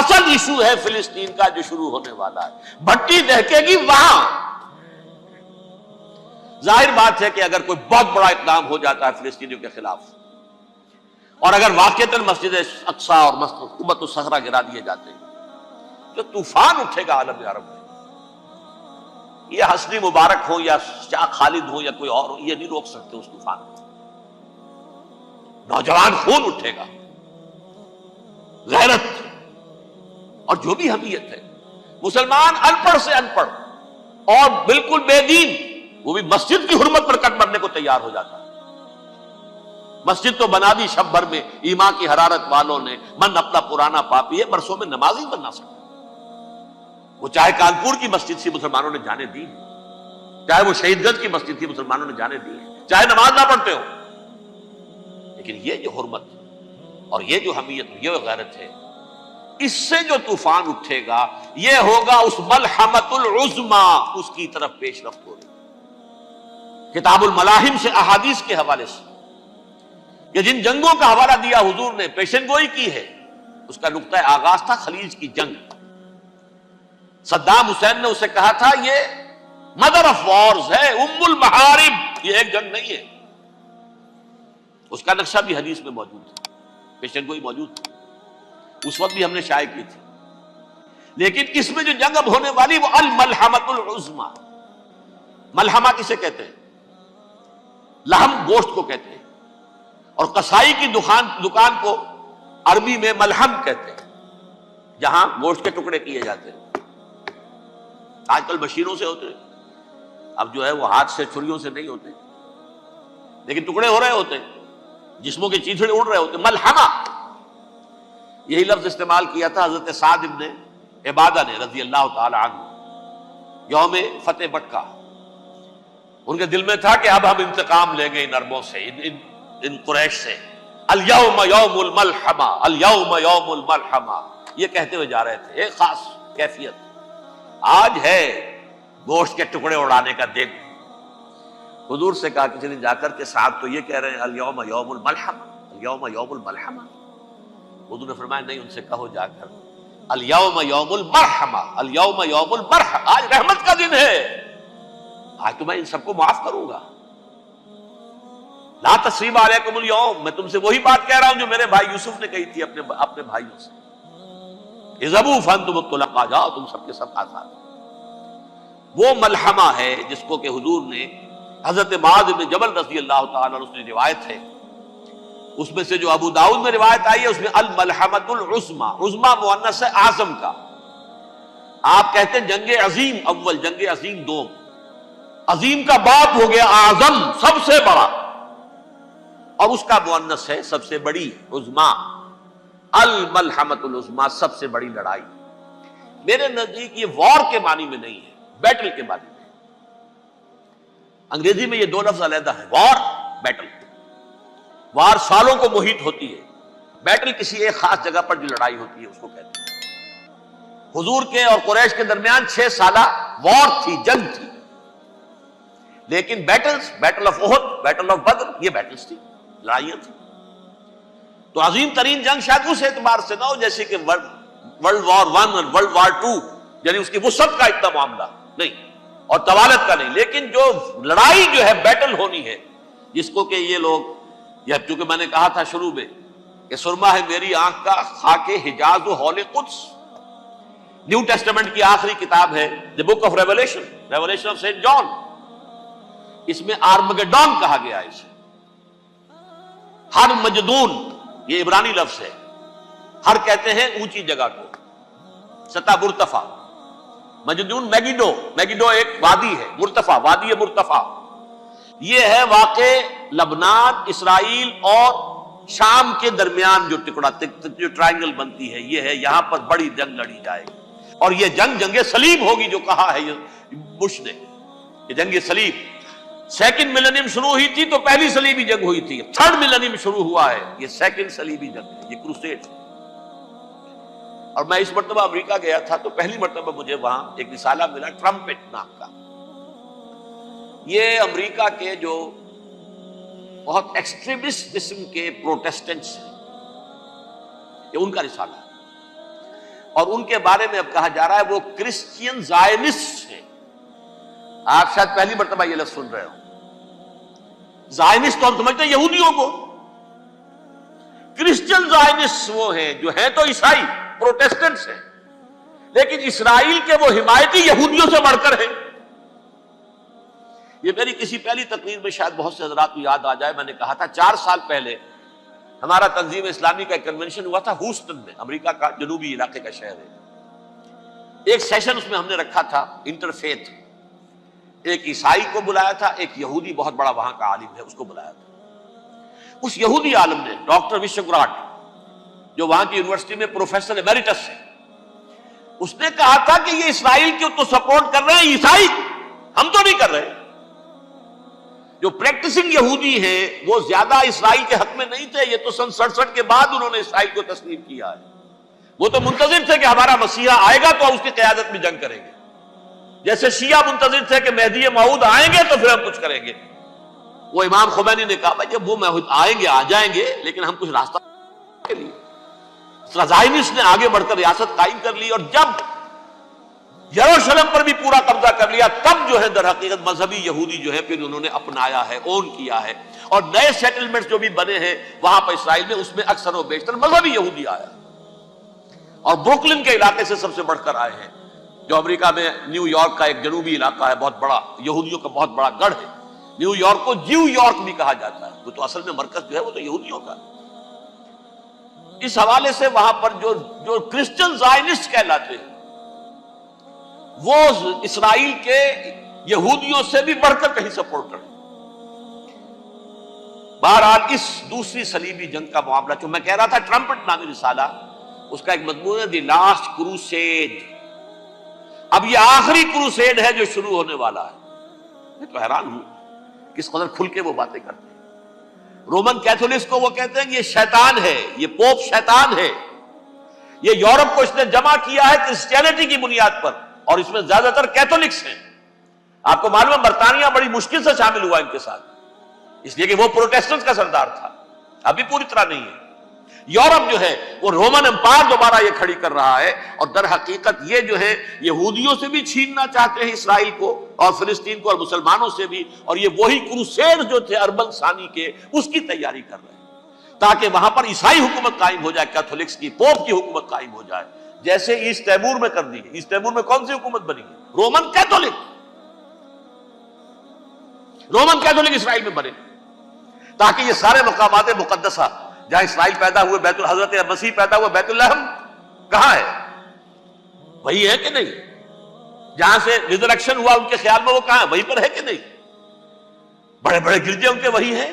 اصل ایشو ہے فلسطین کا جو شروع ہونے والا ہے. بھٹی دہکے گی وہاں. ظاہر بات ہے کہ اگر کوئی بہت بڑا اقدام ہو جاتا ہے فلسطینیوں کے خلاف اور اگر واقعتاً مسجد اقصیٰ اور قبۃ الصخرہ گرا دیے جاتے ہیں تو طوفان اٹھے گا عالم عرب میں. یہ حسنی مبارک ہو یا شاہ خالد ہو یا کوئی اور ہو، یہ نہیں روک سکتے اس طوفان کو. نوجوان خون اٹھے گا، غیرت اور جو بھی حمیت ہے. مسلمان ان پڑھ سے ان پڑھ اور بالکل بے دین وہ بھی مسجد کی حرمت پر کٹ مرنے کو تیار ہو جاتا ہے. مسجد تو بنا دی شب بھر میں ایمان کی حرارت والوں نے، من اپنا پرانا پاپی ہے برسوں میں نماز ہی بننا سکتا. وہ چاہے کانپور کی مسجد تھی مسلمانوں نے جانے دی، چاہے وہ شہید گنج کی مسجد تھی مسلمانوں نے جانے دی، چاہے نماز نہ پڑھتے ہو. لیکن یہ جو حرمت اور یہ جو حمیت یہ غیرت ہے، اس سے جو طوفان اٹھے گا یہ ہوگا اس ملحمۃ العظما، اس کی طرف پیش رفت ہو رہی. کتاب الملاحم سے احادیث کے حوالے سے کہ جن جنگوں کا حوالہ دیا حضور نے پیشن گوئی کی ہے، اس کا نقطہ آغاز تھا خلیج کی جنگ. صدام حسین نے اسے کہا تھا یہ مدر آف وارز ہے، ام المحارب، یہ ایک جنگ نہیں ہے. اس کا نقشہ بھی حدیث میں موجود ہے، پیشن گوئی موجود تھی، اس وقت بھی ہم نے شائع کی تھی. لیکن اس میں جو جنگ اب ہونے والی وہ الملحمۃ العظما. ملحمہ کسے کہتے ہیں؟ لحم گوشت کو کہتے ہیں، اور قصائی کی دکان کو عربی میں ملحم کہتے ہیں، جہاں گوشت کے ٹکڑے کیے جاتے ہیں. آج کل مشینوں سے ہوتے ہیں، اب جو ہے وہ ہاتھ سے چھریوں سے نہیں ہوتے، لیکن ٹکڑے ہو رہے ہوتے ہیں، جسموں کے چیتھڑے اڑ رہے ہوتے. ملحمہ یہی لفظ استعمال کیا تھا حضرت سعد ابن عبادہ نے رضی اللہ تعالی عنہ یوم فتح مکہ. ان کے دل میں تھا کہ اب ہم انتقام لیں گے ان عربوں سے، ان قریش سے. الیوم یوم الملحمہ، الیوم یوم الملحمہ، یہ کہتے ہوئے جا رہے تھے. ایک خاص کیفیت، آج ہے گوشت کے ٹکڑے اڑانے کا دن. حضور سے کہا کسی نے جا کر کے صاحب تو یہ کہہ رہے ہیں الیوم یوم الملحمہ، الیوم یوم الملحمہ. حضور نے فرمایا نہیں، ان سے کہو جا کر الیوم یوم المرحمہ، الیوم یوم المرحمہ، آج رحمت کا دن ہے، آج تو میں ان سب کو معاف کروں گا. لا تثریب علیکم اليوم، میں تم سے وہی بات کہہ رہا ہوں جو میرے بھائی یوسف نے کہی تھی اپنے بھائیوں سے، اذهبوا فانتم الطلقاء، جاؤ تم سب کے سب آزاد. وہ ملحمہ ہے جس کو کہ حضور نے حضرت معاذ بن جبل رضی اللہ تعالیٰ عنہ سے روایت ہے، اس میں سے جو ابو داؤد میں روایت آئی ہے اس میں الملحمۃ العظما، عظما مؤنث ہے اعظم کا. آپ کہتے ہیں جنگ عظیم اول، جنگ عظیم دوم. عظیم کا باپ ہو گیا اعظم، سب سے بڑا، اور اس کا مؤنث ہے سب سے بڑی، عظما. الملحمۃ العظما، سب سے بڑی لڑائی. میرے نزدیک یہ وار کے معنی میں نہیں ہے، بیٹل کے معنی میں. انگریزی میں یہ دو لفظ علیحدہ ہے، وار، بیٹل. وار سالوں کو محیط ہوتی ہے، بیٹل کسی ایک خاص جگہ پر جو لڑائی ہوتی ہے اس کو کہتے ہیں. حضور کے اور قریش کے درمیان 6 سالہ وار تھی، جنگ تھی. لیکن battles, battle of Uhud, battle of Badr, یہ بیٹلز تھی، لڑائیاں تھی. تو عظیم ترین جنگ شاید اس اعتبار سے نہ ہو جیسے کہ ورلڈ وار 1 اور ورلڈ وار 2، یعنی اس کی وسعت کا اتنا معاملہ نہیں اور طوالت کا نہیں. لیکن جو لڑائی جو ہے بیٹل ہونی ہے، جس کو کہ یہ لوگ، یا چونکہ میں نے کہا تھا شروع میں کہ سرما ہے میری آنکھ کا خاک حجاز و ہول قدس. نیو ٹیسٹمنٹ کی آخری کتاب ہے the book of revelation, revelation of saint John. اس میں آرمگڈون کہا گیا ہے اسے. ہر مجدون، یہ عبرانی لفظ ہے. ہر کہتے ہیں اونچی جگہ کو، سطح مرتفع. مجدون میگیڈو، میگیڈو ایک وادی ہے، مرتفع، وادی مرتفع. یہ ہے واقع لبنان، اسرائیل اور شام کے درمیان جو ٹکڑا، جو ٹرائنگل بنتی ہے، یہ ہے یہاں پر بڑی جنگ لڑی جائے گی. اور یہ جنگ صلیب ہوگی جو کہا ہے بش نے، یہ جنگ صلیب. سیکنڈ ملینیم شروع ہوئی تھی تو پہلی صلیبی جنگ ہوئی تھی. تھرڈ ملینیم شروع ہوا ہے، یہ سیکنڈ صلیبی جنگ ہے، یہ کروسیڈ. اور میں اس مرتبہ امریکہ گیا تھا تو پہلی مرتبہ مجھے وہاں ایک رسالہ ملا ٹرمپٹ نام کا. یہ امریکہ کے جو بہت ایکسٹریمسٹ قسم کے پروٹیسٹنٹس ہیں، یہ ان کا رسالہ ہے. اور ان کے بارے میں اب کہا جا رہا ہے وہ کرسچین زائنسٹ ہیں. آپ شاید پہلی مرتبہ یہ لفظ سن رہے ہو. زائنسٹ تو ہم سمجھتے ہیں یہودیوں کو. کرسچین زائنسٹ وہ ہیں جو ہیں تو عیسائی پروٹیسٹنٹس ہیں، لیکن اسرائیل کے وہ حمایتی یہودیوں سے بڑھ کر ہیں. یہ میری کسی پہلی تقریر میں شاید بہت سے حضرات کو یاد آ جائے، میں نے کہا تھا 4 سال پہلے ہمارا تنظیم اسلامی کا ایک کنونشن ہوا تھا ہیوسٹن میں، امریکہ کا جنوبی علاقے کا شہر ہے. ایک سیشن اس میں ہم نے رکھا تھا انٹرفیتھ. ایک عیسائی کو بلایا تھا، ایک یہودی بہت بڑا وہاں کا عالم ہے اس کو بلایا تھا. اس یہودی عالم نے ڈاکٹر وشوگراٹ، جو وہاں کی یونیورسٹی میں پروفیسر ایمیریٹس ہے، اس نے کہا تھا کہ یہ اسرائیل کو تو سپورٹ کر رہے ہیں عیسائی، ہم تو نہیں کر رہے. جو پریکٹسنگ یہودی ہیں وہ زیادہ اسرائیل کے حق میں نہیں تھے. یہ تو سن 67 کے بعد انہوں نے اسرائیل کو تسلیم کیا ہے. وہ تو منتظر تھے کہ ہمارا مسیحا آئے گا تو اس کی قیادت میں جنگ کریں گے، جیسے شیعہ منتظر تھے کہ مہدی موعود آئیں گے تو پھر ہم کچھ کریں گے. وہ امام خمینی نے کہا بھائی جب وہ آئیں گے آ جائیں گے، لیکن ہم کچھ راستہ کے لیے. زائنسٹ نے آگے بڑھ کر ریاست قائم کر لی، اور جب یروشلم پر بھی پورا قبضہ کر لیا تب جو ہے در حقیقت مذہبی یہودی جو ہے پھر انہوں نے اپنایا ہے، اون کیا ہے. اور نئے سیٹلمنٹس جو بھی بنے ہیں وہاں پر اسرائیل میں، اس میں اکثر و بیشتر مذہبی یہودی آیا، اور بروکلن کے علاقے سے سب سے بڑھ کر آئے ہیں، جو امریکہ میں نیو یارک کا ایک جنوبی علاقہ ہے، بہت بڑا یہودیوں کا بہت بڑا گڑھ ہے. نیو یارک کو جیو یارک بھی کہا جاتا ہے، وہ تو اصل میں مرکز جو ہے وہ تو یہودیوں کا. اس حوالے سے وہاں پر جو کرسچن زائنسٹ کہلاتے ہیں وہ اسرائیل کے یہودیوں سے بھی بڑھ کر کہیں سپورٹ کریں. بہرحال اس دوسری صلیبی جنگ کا معاملہ جو میں کہہ رہا تھا، ٹرمپٹ نامی رسالہ، اس کا ایک مضمون ہے دی لاسٹ کروسیڈ. اب یہ آخری کروسیڈ ہے جو شروع ہونے والا ہے. میں تو حیران ہوں کس قدر کھل کے وہ باتیں کرتے ہیں. رومن کیتھولکس کو وہ کہتے ہیں کہ یہ شیطان ہے، یہ پوپ شیطان ہے. یہ یورپ کو اس نے جمع کیا ہے کرسچینٹی کی بنیاد پر، اور اس میں زیادہ تر کیتھولکس ہیں. آپ کو معلوم ہے برطانیہ بڑی مشکل سے شامل ہوا ان کے ساتھ، اس لیے کہ وہ پروٹیسٹنٹ کا سردار تھا، ابھی پوری طرح نہیں ہے. یورپ جو ہے وہ رومن امپائر دوبارہ یہ کھڑی کر رہا ہے، اور در حقیقت یہ جو ہے یہودیوں سے بھی چھیننا چاہتے ہیں اسرائیل کو اور فلسطین کو، اور مسلمانوں سے بھی. اور یہ وہی کروسیڈ جو تھے اربن ثانی کے، اس کی تیاری کر رہے ہیں تاکہ وہاں پر عیسائی حکومت قائم ہو جائے، کیتھولکس کی، پوپ کی حکومت قائم ہو جائے، جیسے ایسٹ تیمور میں کر دی. ایسٹ تیمور میں کون سی حکومت بنی ہے؟ Roman Catholic. رومن کیتھولک اسرائیل میں بنے، تاکہ یہ سارے مقامات مقدسہ جہاں اسرائیل پیدا ہوئے، بیت حضرت مسیح پیدا ہوا، بیت لحم کہاں ہے؟ وہی ہے کہ نہیں؟ جہاں سے ریزریکشن ہوا ان کے خیال میں وہ کہاں ہے؟ وہیں پر ہے کہ نہیں؟ بڑے بڑے گرجے ان کے وہی ہیں.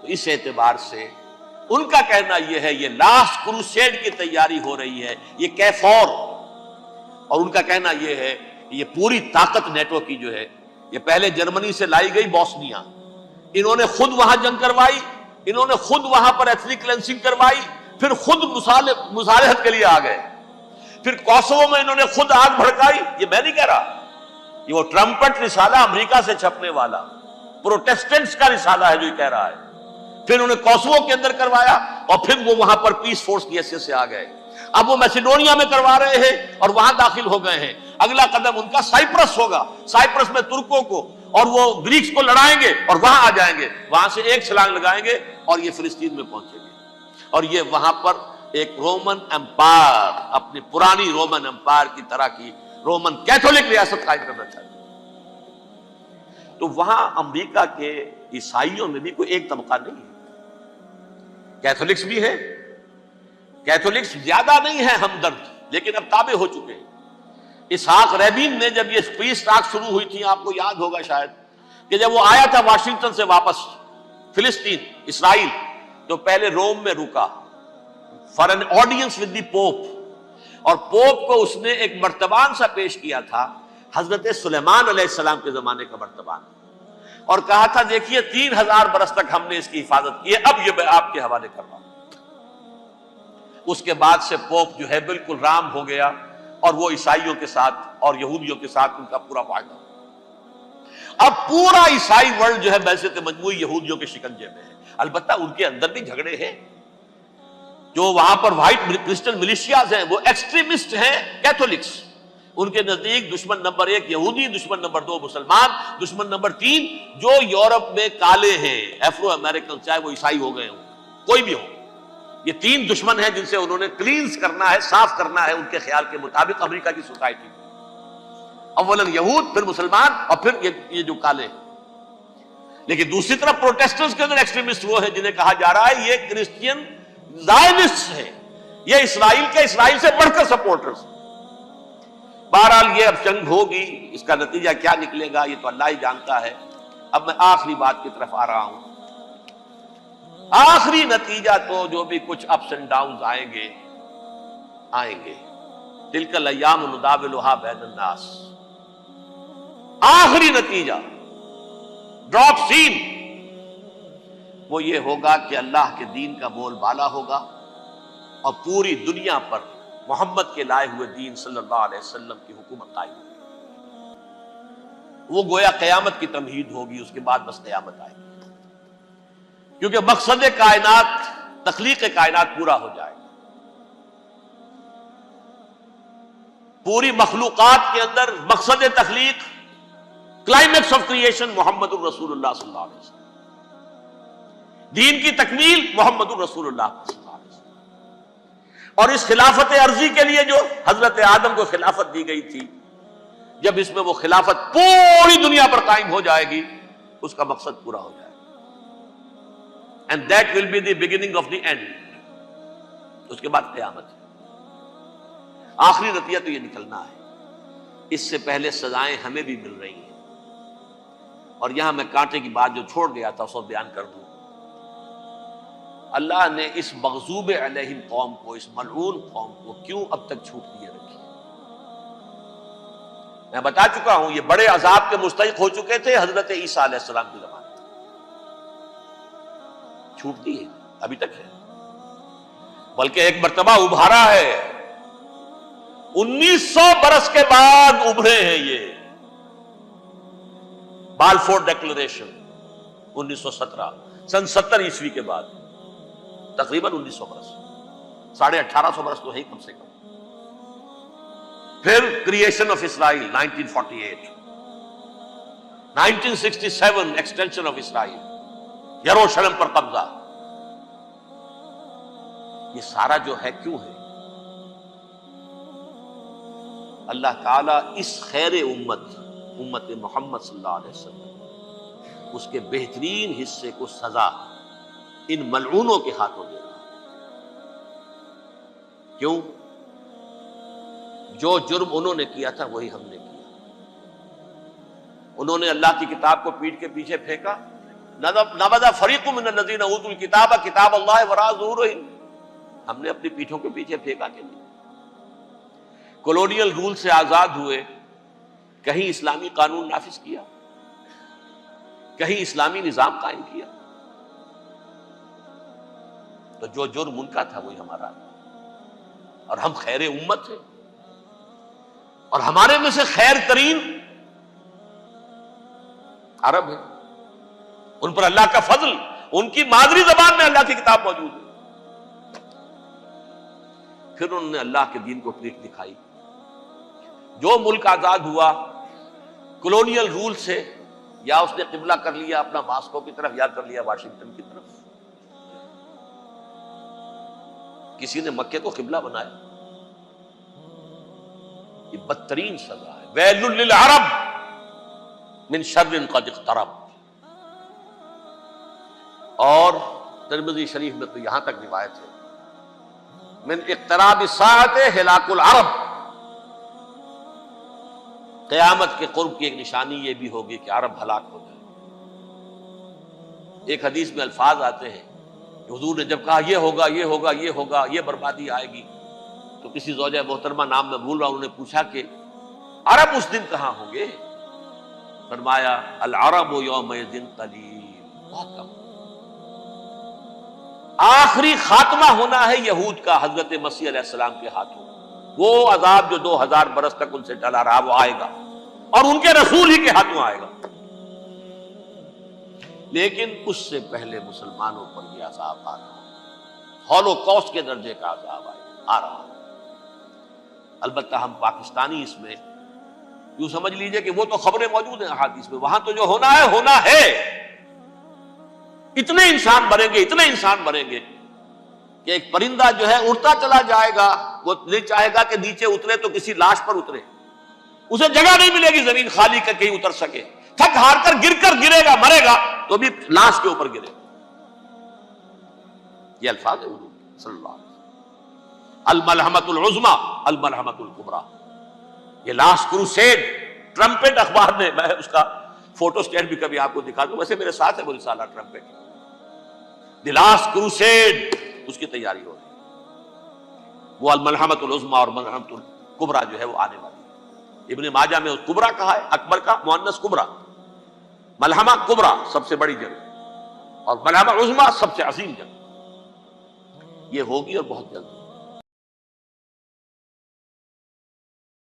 تو اس اعتبار سے ان کا کہنا یہ ہے یہ لاسٹ کروسیڈ کی تیاری ہو رہی ہے، یہ کیفور. اور ان کا کہنا یہ ہے کہ یہ پوری طاقت نیٹو کی جو ہے، یہ پہلے جرمنی سے لائی گئی بوسنیا، انہوں نے خود وہاں جنگ کروائی، انہوں نے خود وہاں پر ایتھنک کلینسنگ کروائی، پھر خود مصالحت کے لیے آ گئے، پھر کوسوو میں انہوں نے خود آگ بھڑکائی. یہ میں نہیں کہہ رہا، یہ وہ ٹرمپٹ رسالہ امریکہ سے چھپنے والا پروٹیسٹنٹس کا رسالہ ہے جو یہ کہہ رہا ہے. پھر انہوں نے کوسوو کے اندر کروایا، اور پھر وہ وہاں پر پیس فورس کی حیثیت سے آ گئے. اب وہ میسیڈونیا میں کروا رہے ہیں اور وہاں داخل ہو گئے ہیں. اگلا قدم ان کا سائپرس ہوگا، سائپرس میں ترکوں کو اور وہ گریکس کو لڑائیں گے اور وہاں آ جائیں گے، وہاں سے ایک چھلانگ لگائیں گے اور یہ فلسطین میں پہنچیں گے. اور یہ وہاں پر ایک رومن امپائر، اپنی پرانی رومن امپائر کی طرح کی رومن کیتھولک ریاست قائم کرنا چاہتے ہیں. تو وہاں امریکہ کے عیسائیوں میں بھی کوئی ایک طبقہ نہیں ہے. کیتھولکس بھی ہے، کیتھولکس زیادہ نہیں ہے ہمدرد، لیکن اب تابع ہو چکے ہیں. اسحاق ریبین نے جب یہ پیس ٹاک شروع ہوئی تھی، آپ کو یاد ہوگا شاید، کہ جب وہ آیا تھا واشنگٹن سے واپس فلسطین اسرائیل، تو پہلے روم میں رکا for an audience with the pope, اور پوپ کو اس نے ایک مرتبان سا پیش کیا تھا، حضرت سلیمان علیہ السلام کے زمانے کا مرتبان، اور کہا تھا دیکھیے 3000 برس تک ہم نے اس کی حفاظت کی ہے، اب یہ میں آپ کے حوالے کر رہا ہوں. اس کے بعد سے پوپ جو ہے بالکل رام ہو گیا، اور وہ عیسائیوں کے ساتھ اور یہودیوں کے ساتھ ان کا پورا فائدہ. اب پورا عیسائی ورلڈ جو ہے بعثت مجموعی یہودیوں کے شکنجے میں ہے. البتہ ان کے اندر بھی جھگڑے ہیں. جو وہاں پر وائٹ کرسچن ملیشیاز ہیں وہ ایکسٹریمسٹ ہیں کیتھولکس. ان کے نزدیک دشمن نمبر 1 یہودی، دشمن نمبر 2 مسلمان، دشمن نمبر 3 جو یورپ میں کالے ہیں، ایفرو امریکن، چاہے وہ عیسائی ہو گئے ہوں، کوئی بھی ہو. یہ 3 دشمن ہیں جن سے انہوں نے کلینز کرنا ہے، صاف کرنا ہے ان کے خیال کے مطابق امریکہ کی سوسائٹی. اولاً یہود، پھر مسلمان، اور پھر یہ جو کالے ہیں. لیکن دوسری طرف پروٹیسٹنٹس کے اندر ایکسٹریمسٹ وہ ہیں جنہیں کہا جا رہا ہے یہ کرسچین زائنسٹ ہیں، یہ اسرائیل سے بڑھ کر سپورٹرز. بہرحال یہ اب جنگ ہوگی، اس کا نتیجہ کیا نکلے گا یہ تو اللہ ہی جانتا ہے. اب میں آخری بات کی طرف آ رہا ہوں. آخری نتیجہ تو جو بھی کچھ اپس اینڈ ڈاؤنز آئیں گے، تلک الایام نداولها بین الناس. آخری نتیجہ ڈراپ سین وہ یہ ہوگا کہ اللہ کے دین کا بول بالا ہوگا اور پوری دنیا پر محمد کے لائے ہوئے دین صلی اللہ علیہ وسلم کی حکومت قائم ہوگی. وہ گویا قیامت کی تمہید ہوگی، اس کے بعد بس قیامت آئے گی. کیونکہ مقصد کائنات، تخلیق کائنات پورا ہو جائے گا. پوری مخلوقات کے اندر مقصد تخلیق، کلائمیکس آف کریشن محمد الرسول اللہ صلی اللہ علیہ وسلم. دین کی تکمیل محمد الرسول اللہ صلی اللہ علیہ وسلم. اور اس خلافت عرضی کے لیے جو حضرت آدم کو خلافت دی گئی تھی، جب اس میں وہ خلافت پوری دنیا پر قائم ہو جائے گی، اس کا مقصد پورا ہو جائے گا. And that will be the beginning of the end. اس کے بعد قیامت. آخری نتیجہ تو یہ نکلنا ہے. اس سے پہلے سزائیں ہمیں بھی مل رہی ہیں. اور یہاں میں کانٹے کی بات جو چھوڑ گیا تھا اس کو بیان کر دوں. اللہ نے اس مغضوب علیہم قوم کو، اس ملعون قوم کو کیوں اب تک چھوٹ دیے رکھی؟ میں بتا چکا ہوں یہ بڑے عذاب کے مستحق ہو چکے تھے حضرت عیسیٰ علیہ السلام کے زمانے میں. چھوٹ دی ہے، ابھی تک ہے. بلکہ ایک مرتبہ ابھارا ہے. 1900 برس کے بعد ابھرے ہیں یہ. بالفور ڈیکلریشن 1917، سن 70 عیسوی کے بعد، تقریباً 1900 برس، 1850 برس تو ہے کم سے کم. پھر creation of Israel 1948، 1967 extension of Israel, یروشلم پر قبضہ. یہ سارا جو ہے کیوں ہے؟ اللہ تعالیٰ اس خیر امت محمد صلی اللہ علیہ وسلم، اس کے بہترین حصے کو سزا ان ملعونوں کے ہاتھوں دے رہا. کیوں؟ جو جرم انہوں نے کیا تھا وہی ہم نے کیا. انہوں نے اللہ کی کتاب کو پیٹھ کے پیچھے پھینکا. نبذ فریق من الذین اوتوا الکتاب کتاب اللہ وراء ظہورہم. ہم نے اپنی پیٹھوں کے پیچھے پھینکا کہ نہیں. کولونیل رول سے آزاد ہوئے، کہیں اسلامی قانون نافذ کیا، کہیں اسلامی نظام قائم کیا. تو جو جرم ان کا تھا وہی ہمارا. اور ہم خیر امت ہیں، اور ہمارے میں سے خیر ترین عرب ہیں. ان پر اللہ کا فضل، ان کی مادری زبان میں اللہ کی کتاب موجود ہے. پھر انہوں نے اللہ کے دین کو پیٹھ دکھائی. جو ملک آزاد ہوا کولونیل رول سے، یا اس نے قبلہ کر لیا اپنا ماسکو کی طرف، یا کر لیا واشنگٹن کی طرف. کسی نے مکے کو قبلہ بنایا. یہ بدترین سزا ہے. ویل للعرب من شر قد اقترب. اور ترمذی شریف میں تو یہاں تک روایت ہے، من اقتراب الساعۃ ہلاک العرب. قیامت کے قرب کی ایک نشانی یہ بھی ہوگی کہ عرب ہلاک ہو جائے. ایک حدیث میں الفاظ آتے ہیں کہ حضور نے جب کہا یہ ہوگا یہ ہوگا یہ ہوگا، یہ بربادی آئے گی، تو کسی زوجہ محترمہ نام میں بھول رہا ہوں، انہوں نے پوچھا کہ عرب اس دن کہاں ہوں گے؟ فرمایا العرب یومئذ قلیل، بہت کم. آخری خاتمہ ہونا ہے یہود کا حضرت مسیح علیہ السلام کے ہاتھوں. وہ عذاب جو 2000 برس تک ان سے ٹلا رہا وہ آئے گا، اور ان کے رسول ہی کے ہاتھوں آئے گا. لیکن اس سے پہلے مسلمانوں پر یہ عذاب آ رہا ہے. ہولوکاسٹ کے درجے کا عذاب آ رہا ہے۔ البتہ ہم پاکستانی اس میں یوں سمجھ لیجئے کہ وہ تو خبریں موجود ہیں احادیث میں، وہاں تو جو ہونا ہے، اتنے انسان مریں گے کہ ایک پرندہ جو ہے اڑتا چلا جائے گا، وہ نہیں چاہے گا کہ نیچے اترے تو کسی لاش پر اترے، اسے جگہ نہیں ملے گی زمین خالی کر کہیں اتر سکے، تھک ہار کر گرے گا، مرے گا تو بھی لاش کے اوپر گرے گا۔ یہ الفاظ ہے حضور صلی اللہ علیہ وسلم، الملحمۃ العظمی الملحمۃ الکبریٰ۔ یہ لاسٹ کروسیڈ ٹرمپٹ اخبار نے، میں اس کا فوٹو اسٹیٹ بھی کبھی آپ کو دکھا دوں، ویسے میرے ساتھ ہے وہ رسالہ ٹرمپٹ، دی لاسٹ کروسیڈ، اس کی تیاری ہو رہی ہے۔ وہ الملحمۃ العظمی اور ملحمۃ الکبریٰ جو ہے وہ آنے والی ہے۔ ابن ماجہ میں کبریٰ کہا ہے، اکبر کا مؤنث کبریٰ، ملحمہ کبریٰ سب سے بڑی جنگ اور ملحمہ عظمی سب سے عظیم جنگ، یہ ہوگی اور بہت جلد۔